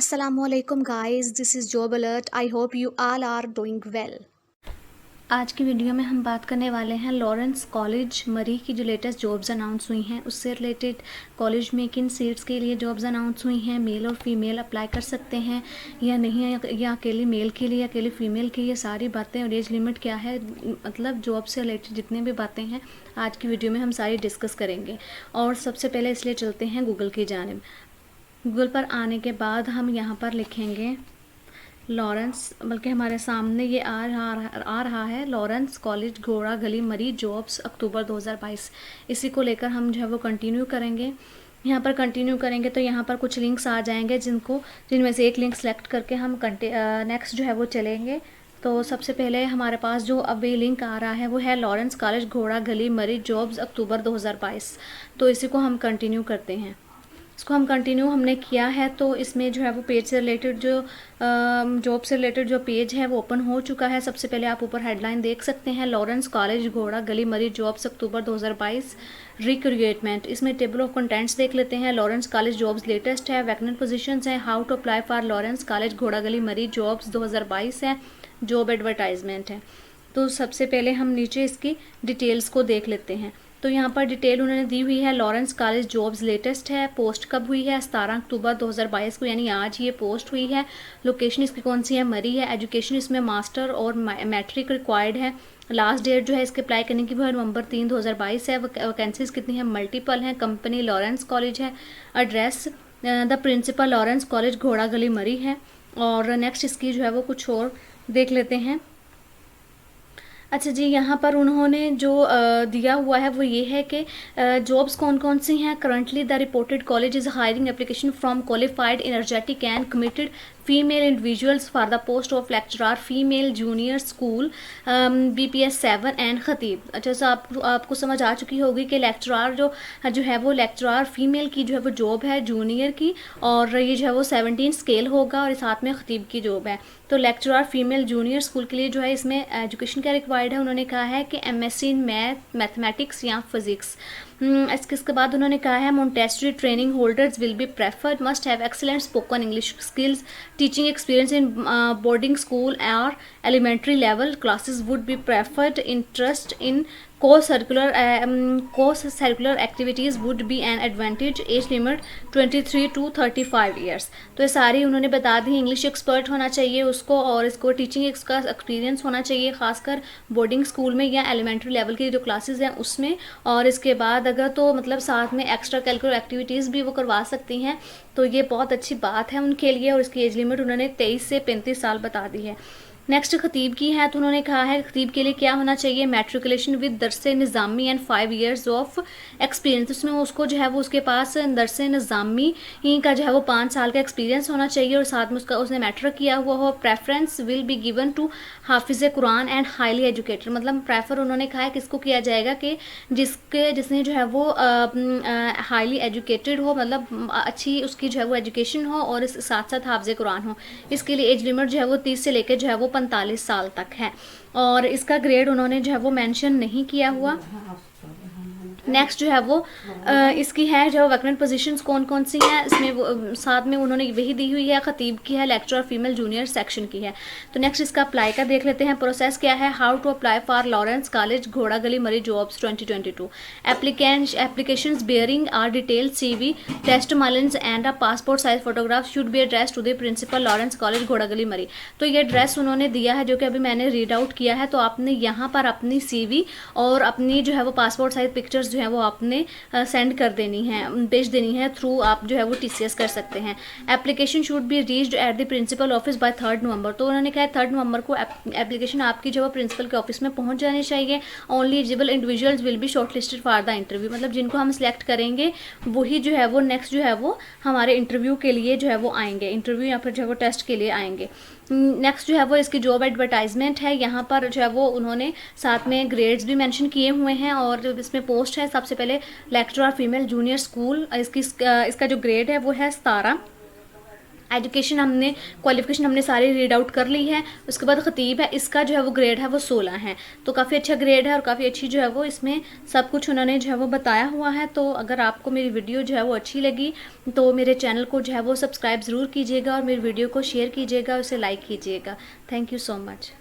Assalamualaikum guys, this is Job Alert. I hope you all are doing well. आज की video में हम बात करने वाले हैं लॉरेंस कॉलेज मरी की जो लेटेस्ट जॉब्स अनाउंस हुई हैं उससे रिलेटेड। कॉलेज में किन सीट्स के लिए जॉब्स अनाउंस हुई हैं, मेल और फीमेल अप्लाई कर सकते हैं या नहीं, या अकेले मेल के लिए, अकेले फीमेल के लिए, सारी बातें और एज लिमिट क्या है, मतलब जॉब से रिलेटेड जितने भी बातें हैं आज की वीडियो में हम सारी डिस्कस करेंगे। और सबसे पहले इसलिए चलते हैं गूगल की जानिब। गूगल पर आने के बाद हम यहाँ पर लिखेंगे लॉरेंस, बल्कि हमारे सामने ये आ रहा है लॉरेंस कॉलेज घोड़ा गली मरी जॉब्स अक्टूबर 2022। इसी को लेकर हम जो है वो कंटिन्यू करेंगे। यहाँ पर कंटिन्यू करेंगे तो यहाँ पर कुछ लिंक्स आ जाएंगे जिनमें से एक लिंक सेलेक्ट करके हम नेक्स्ट जो है वो चलेंगे। तो सबसे पहले हमारे पास जो अभी लिंक आ रहा है वो है लॉरेंस कॉलेज घोड़ा गली मरी जॉब्स अक्टूबर 2022। तो इसी को हम कंटिन्यू करते हैं। इसको हम कंटिन्यू हमने किया है तो इसमें जो है वो पेज से रिलेटेड जो जॉब से रिलेटेड जो पेज है वो ओपन हो चुका है। सबसे पहले आप ऊपर हेडलाइन देख सकते हैं, लॉरेंस कॉलेज घोड़ा Gali Murree jobs October 2022 recruitment. इसमें टेबल ऑफ कंटेंट्स देख लेते हैं। लॉरेंस कॉलेज जॉब्स लेटेस्ट है, वैकेंट पोजीशंस हैं, how to apply for Lawrence College घोड़ा गली मरी जॉब्स 2022 है, जॉब एडवर्टाइजमेंट है। तो सबसे पहले हम नीचे इसकी डिटेल्स को देख लेते हैं। तो यहाँ पर डिटेल उन्होंने दी हुई है, लॉरेंस कॉलेज जॉब्स लेटेस्ट है, पोस्ट कब हुई है 17 अक्टूबर 2022 को, यानी आज ये पोस्ट हुई है। लोकेशन इसकी कौन सी है, मरी है। एजुकेशन इसमें मास्टर और मैट्रिक रिक्वायर्ड है। लास्ट डेट जो है इसके अप्लाई करने की वो है नवंबर 3 2022 है। वैकेंसीज कितनी है, मल्टीपल हैं। कंपनी लॉरेंस कॉलेज है। Address the principal Lawrence College घोड़ा गली मरी है। और नेक्स्ट इसकी जो है वो कुछ और देख लेते हैं। अच्छा जी, यहाँ पर उन्होंने जो दिया हुआ है वो ये है कि जॉब्स कौन कौन सी हैं। Currently the reported college is hiring application from qualified energetic and committed female individuals for the post of lecturer female junior school BPS 7 and खतीब। अच्छा सो आपको समझ आ चुकी होगी कि लेक्चरार जो है वो लेक्चरार फीमेल की जो है वो जॉब है जूनियर की, और ये जो है वो 17 स्केल होगा और साथ में खतीब की जॉब है। तो लेक्चरार फीमेल जूनियर स्कूल के लिए जो है इसमें एजुकेशन क्या रिक्वायर्ड है, उन्होंने कहा है कि MSc इन मैथमेटिक्स या फिजिक्स। इसके बाद उन्होंने कहा है Montessori training holders will be preferred, must have excellent spoken English skills, teaching experience in boarding school और elementary level classes would be preferred, interest in co curricular activities would be an advantage, age limit 23 to 35 years. तो ये सारी उन्होंने बता दी। English expert होना चाहिए उसको, और इसको टीचिंग का एक्सपीरियंस होना चाहिए, खासकर बोर्डिंग स्कूल में या एलिमेंट्री लेवल की जो क्लासेस हैं उसमें। और इसके बाद अगर तो मतलब साथ में एक्स्ट्रा करिकुलर एक्टिविटीज़ भी वो करवा सकती हैं, तो ये बहुत अच्छी बात है उनके लिए। और इसकी एज लिमिट उन्होंने 23 से 35 साल बता दी है। नेक्स्ट खतीब की है, तो उन्होंने कहा है खतीब के लिए क्या होना चाहिए, मैट्रिकुलेशन विद दरस निज़ामी एंड 5 years ऑफ एक्सपीरियंस। उसमें उसको जो है वो उसके पास दरस निज़ामी का जो है वो 5 साल का एक्सपीरियंस होना चाहिए और साथ में उसने मैट्रिक किया हुआ हो। Preference will be given to हाफिज़ कुरान एंड हाईली एजुकेटेड। मतलब प्रेफर उन्होंने कहा है किसको किया जाएगा कि जिसने जो है वो हाईली एजुकेटेड हो, मतलब अच्छी उसकी जो है वो एजुकेशन हो और इस साथ साथ हाफिज़ कुरान हो। इसके लिए एज लिमिट जो है वो 30 से लेकर जो है वो 45 साल तक है। और इसका ग्रेड उन्होंने जो है वो मेंशन नहीं किया हुआ। नेक्स्ट जो है वो इसकी है जो वैकेंट पोजीशंस कौन कौन सी हैं, इसमें वो साथ में उन्होंने वही दी हुई है, खतीब की है, लेक्चरर फीमेल जूनियर सेक्शन की है। तो नेक्स्ट इसका अप्लाई का देख लेते हैं। प्रोसेस क्या है, how to apply for Lawrence College घोड़ा Gali Murree jobs 2022। Applications bearing are detail CV, testimonials and a passport size photograph should be address to the principal Lawrence College घोड़ा गली मरी। तो ये एड्रेस उन्होंने दिया है जो कि अभी मैंने रीड आउट किया है। तो आपने यहाँ पर अपनी CV और अपनी जो है वो पासपोर्ट साइज पिक्चर्स जो है वो आपने सेंड कर देनी है, भेज देनी है, थ्रू आप जो है वो TCS कर सकते हैं। Application should be reached at the principal office by 3 November. तो उन्होंने कहा 3 नवंबर को एप्लीकेशन आपकी जो है प्रिंसिपल के ऑफिस में पहुंच जानी चाहिए। Only eligible individuals will be shortlisted for the interview. मतलब जिनको हम सिलेक्ट करेंगे वही जो है वो नेक्स्ट जो है वो हमारे इंटरव्यू के लिए जो है वो आएंगे, इंटरव्यू या फिर जो है वो टेस्ट के लिए आएंगे। नेक्स्ट जो है वो इसकी जॉब एडवर्टाइजमेंट है। यहाँ पर जो है वो उन्होंने साथ में ग्रेड्स भी मेंशन किए हुए हैं और जो इसमें पोस्ट है सबसे पहले लेक्चरर फीमेल जूनियर स्कूल। इसका जो ग्रेड है वो है 17 एजुकेशन हमने, क्वालिफिकेशन हमने सारी रीड आउट कर ली है। उसके बाद ख़तीब है, इसका जो है वो ग्रेड है वो 16 है, तो काफ़ी अच्छा ग्रेड है और काफ़ी अच्छी जो है वो इसमें सब कुछ उन्होंने जो है वो बताया हुआ है। तो अगर आपको मेरी वीडियो जो है वो अच्छी लगी तो मेरे चैनल को जो है वो सब्सक्राइब ज़रूर कीजिएगा और मेरी वीडियो को शेयर कीजिएगा, उसे लाइक कीजिएगा। Thank you so much.